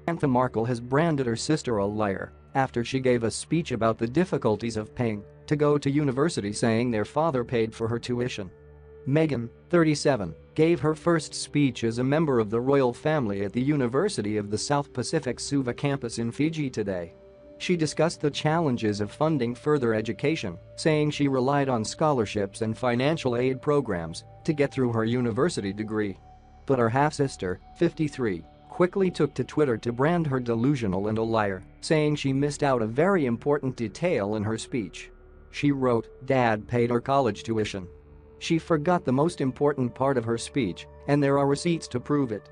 Samantha Markle has branded her sister a liar after she gave a speech about the difficulties of paying to go to university, saying their father paid for her tuition. Meghan, 37, gave her first speech as a member of the royal family at the University of the South Pacific Suva campus in Fiji today. She discussed the challenges of funding further education, saying she relied on scholarships and financial aid programs to get through her university degree. But her half-sister, 53, quickly took to Twitter to brand her delusional and a liar, saying she missed out a very important detail in her speech. She wrote, "Dad paid her college tuition." She forgot the most important part of her speech, and there are receipts to prove it.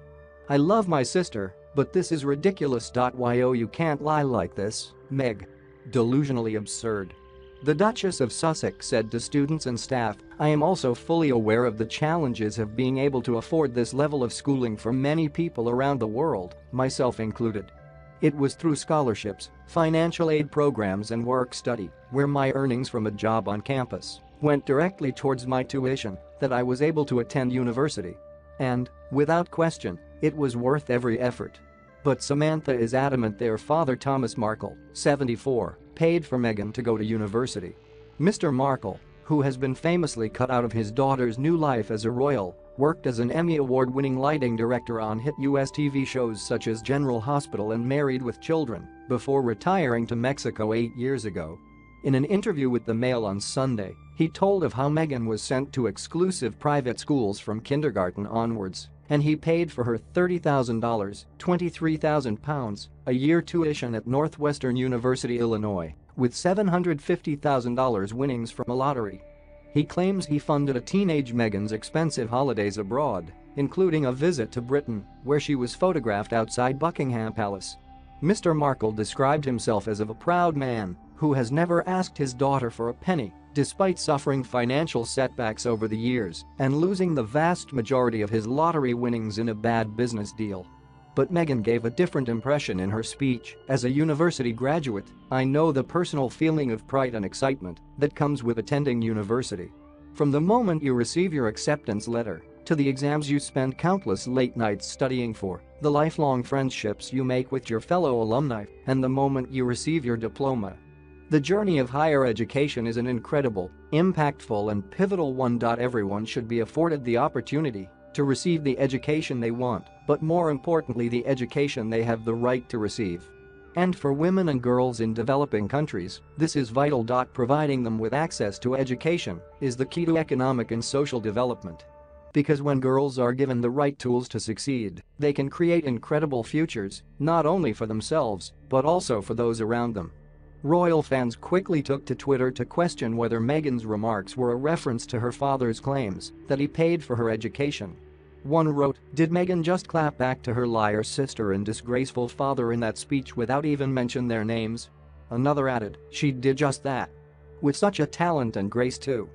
"I love my sister, but this is ridiculous. Yo, you can't lie like this, Meg. Delusionally absurd." The Duchess of Sussex said to students and staff, "I am also fully aware of the challenges of being able to afford this level of schooling for many people around the world, myself included. It was through scholarships, financial aid programs and work study, where my earnings from a job on campus went directly towards my tuition, that I was able to attend university. And, without question, it was worth every effort." But Samantha is adamant their father Thomas Markle, 74, paid for Meghan to go to university. Mr. Markle, who has been famously cut out of his daughter's new life as a royal, worked as an Emmy Award-winning lighting director on hit US TV shows such as General Hospital and Married with Children, before retiring to Mexico 8 years ago. In an interview with the Mail on Sunday, he told of how Meghan was sent to exclusive private schools from kindergarten onwards, and he paid for her $30,000, £23,000, a year tuition at Northwestern University, Illinois, with $750,000 winnings from a lottery. He claims he funded a teenage Meghan's expensive holidays abroad, including a visit to Britain, where she was photographed outside Buckingham Palace. Mr. Markle described himself as of a proud man who has never asked his daughter for a penny, despite suffering financial setbacks over the years and losing the vast majority of his lottery winnings in a bad business deal. But Meghan gave a different impression in her speech. "As a university graduate, I know the personal feeling of pride and excitement that comes with attending university. From the moment you receive your acceptance letter, to the exams you spend countless late nights studying for, the lifelong friendships you make with your fellow alumni, and the moment you receive your diploma. The journey of higher education is an incredible, impactful and pivotal one. Everyone should be afforded the opportunity to receive the education they want, but more importantly the education they have the right to receive. And for women and girls in developing countries, this is vital. Providing them with access to education is the key to economic and social development. Because when girls are given the right tools to succeed, they can create incredible futures, not only for themselves, but also for those around them." Royal fans quickly took to Twitter to question whether Meghan's remarks were a reference to her father's claims that he paid for her education. One wrote, "Did Meghan just clap back to her liar sister and disgraceful father in that speech without even mention their names?" Another added, "She did just that. With such a talent and grace too."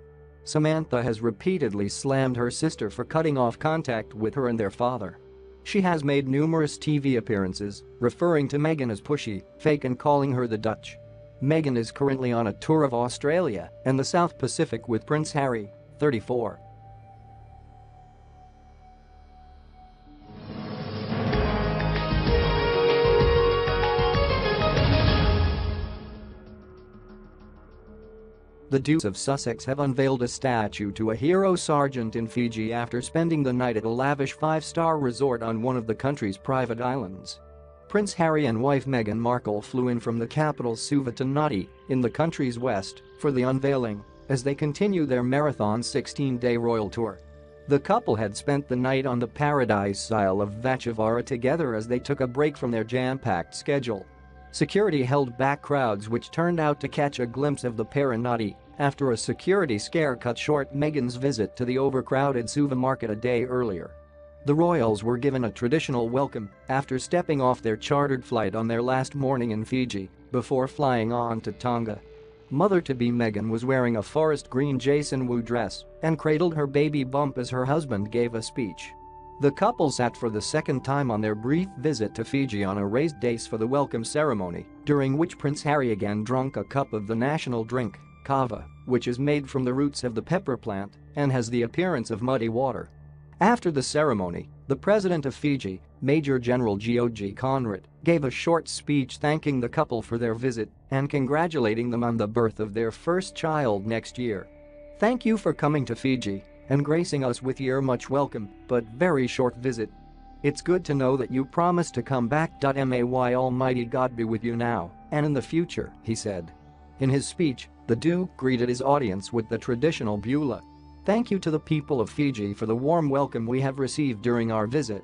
Samantha has repeatedly slammed her sister for cutting off contact with her and their father. She has made numerous TV appearances, referring to Meghan as pushy, fake and calling her the Dutch. Meghan is currently on a tour of Australia and the South Pacific with Prince Harry, 34. The Dukes of Sussex have unveiled a statue to a hero sergeant in Fiji after spending the night at a lavish 5-star resort on one of the country's private islands. Prince Harry and wife Meghan Markle flew in from the capital Suva to Nadi, in the country's west, for the unveiling, as they continue their marathon 16-day royal tour. The couple had spent the night on the Paradise Isle of Vachavara together as they took a break from their jam-packed schedule. Security held back crowds which turned out to catch a glimpse of the pair in Nadi after a security scare cut short Meghan's visit to the overcrowded Suva market a day earlier. The royals were given a traditional welcome after stepping off their chartered flight on their last morning in Fiji before flying on to Tonga. Mother-to-be Meghan was wearing a forest green Jason Wu dress and cradled her baby bump as her husband gave a speech. The couple sat for the second time on their brief visit to Fiji on a raised dais for the welcome ceremony, during which Prince Harry again drank a cup of the national drink, kava, which is made from the roots of the pepper plant and has the appearance of muddy water. After the ceremony, The president of Fiji, Major General George Conrad, gave a short speech thanking the couple for their visit and congratulating them on the birth of their first child next year. "Thank you for coming to Fiji and gracing us with your much welcome but very short visit. It's good to know that you promised to come back. May Almighty God be with you now and in the future," he said. In his speech, the Duke greeted his audience with the traditional Beulah. "Thank you to the people of Fiji for the warm welcome we have received during our visit.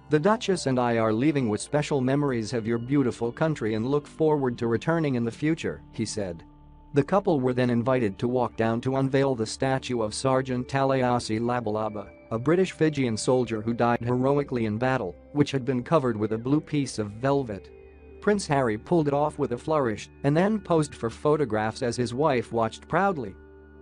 The Duchess and I are leaving with special memories of your beautiful country and look forward to returning in the future," he said. The couple were then invited to walk down to unveil the statue of Sergeant Talayasi Labalaba, a British Fijian soldier who died heroically in battle, which had been covered with a blue piece of velvet. Prince Harry pulled it off with a flourish and then posed for photographs as his wife watched proudly.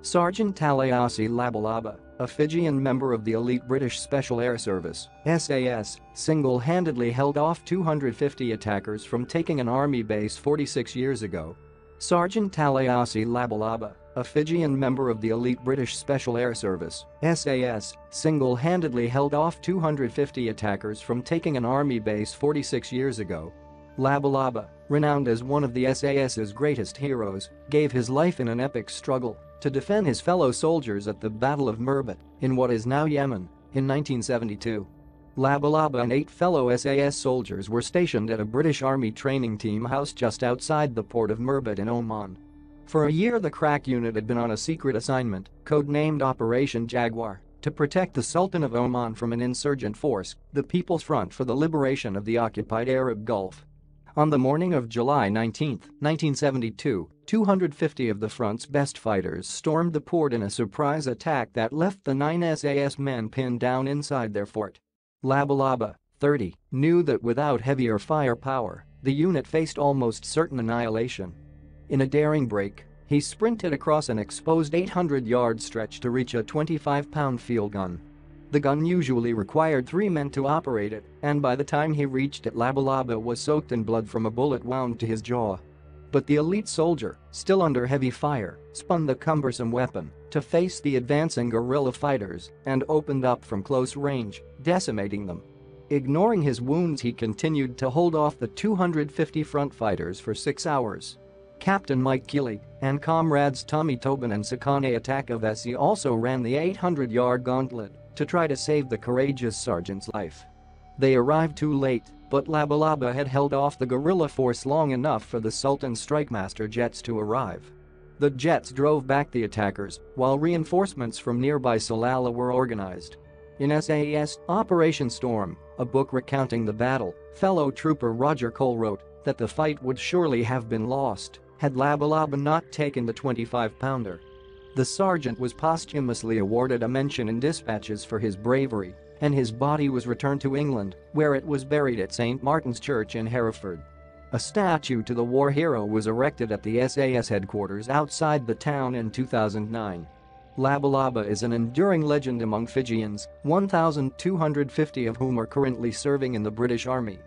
Sergeant Talayasi Labalaba, a Fijian member of the elite British Special Air Service (SAS), single-handedly held off 250 attackers from taking an army base 46 years ago. Sergeant Talayasi Labalaba, a Fijian member of the elite British Special Air Service (SAS), single-handedly held off 250 attackers from taking an army base 46 years ago. Labalaba, renowned as one of the SAS's greatest heroes, gave his life in an epic struggle to defend his fellow soldiers at the Battle of Merbit, in what is now Yemen, in 1972. Labalaba and 8 fellow SAS soldiers were stationed at a British Army training team house just outside the port of Merbit in Oman. For a year the crack unit had been on a secret assignment, codenamed Operation Jaguar, to protect the Sultan of Oman from an insurgent force, the People's Front for the Liberation of the Occupied Arab Gulf. On the morning of July 19, 1972, 250 of the front's best fighters stormed the port in a surprise attack that left the 9 SAS men pinned down inside their fort. Labalaba, 30, knew that without heavier firepower, the unit faced almost certain annihilation. In a daring break, he sprinted across an exposed 800-yard stretch to reach a 25-pound field gun. The gun usually required 3 men to operate it, and by the time he reached it, Labalaba was soaked in blood from a bullet wound to his jaw. But the elite soldier, still under heavy fire, spun the cumbersome weapon to face the advancing guerrilla fighters and opened up from close range, decimating them. Ignoring his wounds, he continued to hold off the 250 front fighters for 6 hours. Captain Mike Keeley and comrades Tommy Tobin and Sakane Atakavesi also ran the 800-yard gauntlet to try to save the courageous sergeant's life. They arrived too late, but Labalaba had held off the guerrilla force long enough for the Sultan's Strikemaster jets to arrive. The jets drove back the attackers, while reinforcements from nearby Salalah were organized. In SAS Operation Storm, a book recounting the battle, fellow trooper Roger Cole wrote that the fight would surely have been lost had Labalaba not taken the 25-pounder. The sergeant was posthumously awarded a mention in dispatches for his bravery, and his body was returned to England, where it was buried at St. Martin's Church in Hereford. A statue to the war hero was erected at the SAS headquarters outside the town in 2009. Labalaba is an enduring legend among Fijians, 1,250 of whom are currently serving in the British Army.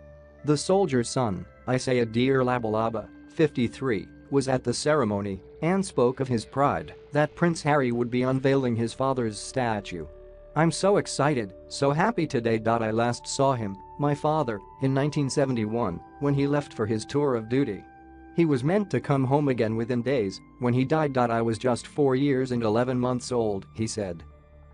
The soldier's son, Isaiah Labalaba, 53, was at the ceremony and spoke of his pride that Prince Harry would be unveiling his father's statue. "I'm so excited, so happy today. I last saw him, my father, in 1971 when he left for his tour of duty. He was meant to come home again within days. When he died, I was just 4 years and 11 months old," he said.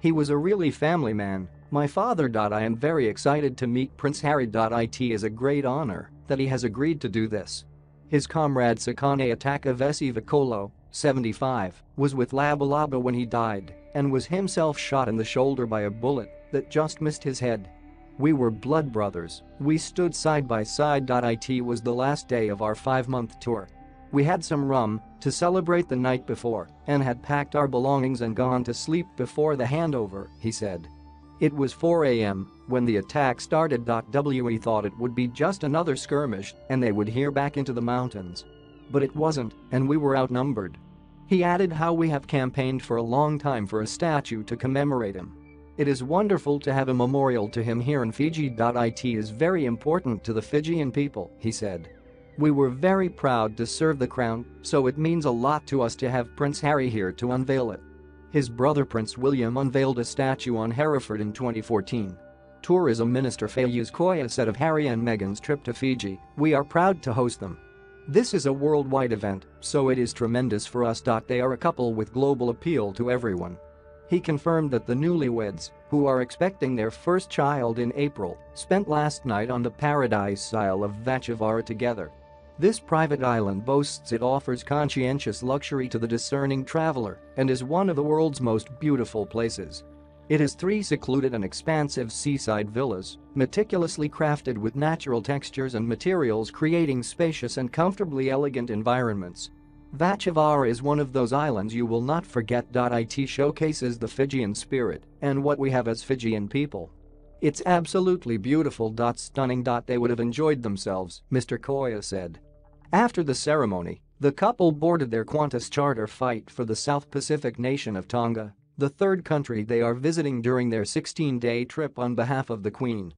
"He was a really family man, my father. I am very excited to meet Prince Harry. It is a great honor that he has agreed to do this." His comrade Sakane Atakavesi Vicolo, 75, was with Labalaba when he died and was himself shot in the shoulder by a bullet that just missed his head. "We were blood brothers, we stood side by side. It was the last day of our 5-month tour. We had some rum to celebrate the night before and had packed our belongings and gone to sleep before the handover," he said. It was 4 a.m. when the attack started. We thought it would be just another skirmish and they would hear back into the mountains. But it wasn't, and we were outnumbered. He added how we have campaigned for a long time for a statue to commemorate him. It is wonderful to have a memorial to him here in Fiji. It is very important to the Fijian people, he said. We were very proud to serve the crown, so it means a lot to us to have Prince Harry here to unveil it. His brother Prince William unveiled a statue on Hereford in 2014. Tourism Minister Fayez Koya said of Harry and Meghan's trip to Fiji, "We are proud to host them. This is a worldwide event, so it is tremendous for us. They are a couple with global appeal to everyone." He confirmed that the newlyweds, who are expecting their first child in April, spent last night on the paradise isle of Vachivar together. This private island boasts it offers conscientious luxury to the discerning traveler and is one of the world's most beautiful places. It has 3 secluded and expansive seaside villas, meticulously crafted with natural textures and materials, creating spacious and comfortably elegant environments. Vachivar is one of those islands you will not forget. It showcases the Fijian spirit and what we have as Fijian people. It's absolutely beautiful. Stunning. They would have enjoyed themselves, Mr. Koya said. After the ceremony, the couple boarded their Qantas charter flight for the South Pacific nation of Tonga, the 3rd country they are visiting during their 16-day trip on behalf of the Queen.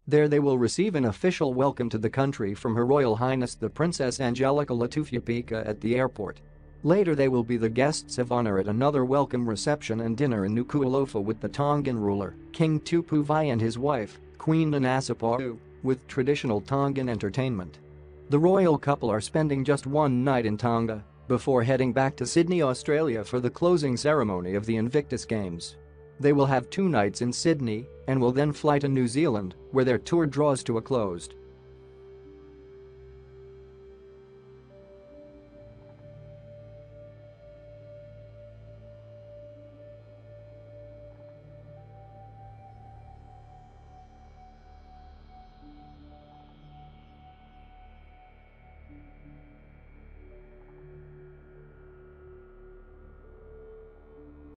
There they will receive an official welcome to the country from Her Royal Highness the Princess Angelica Latufia-Pika at the airport. Later they will be the guests of honor at another welcome reception and dinner in Nuku'alofa with the Tongan ruler, King Tupuvai, and his wife, Queen Nanasipau, with traditional Tongan entertainment. The royal couple are spending just one night in Tonga before heading back to Sydney, Australia for the closing ceremony of the Invictus Games. They will have 2 nights in Sydney and will then fly to New Zealand, where their tour draws to a close.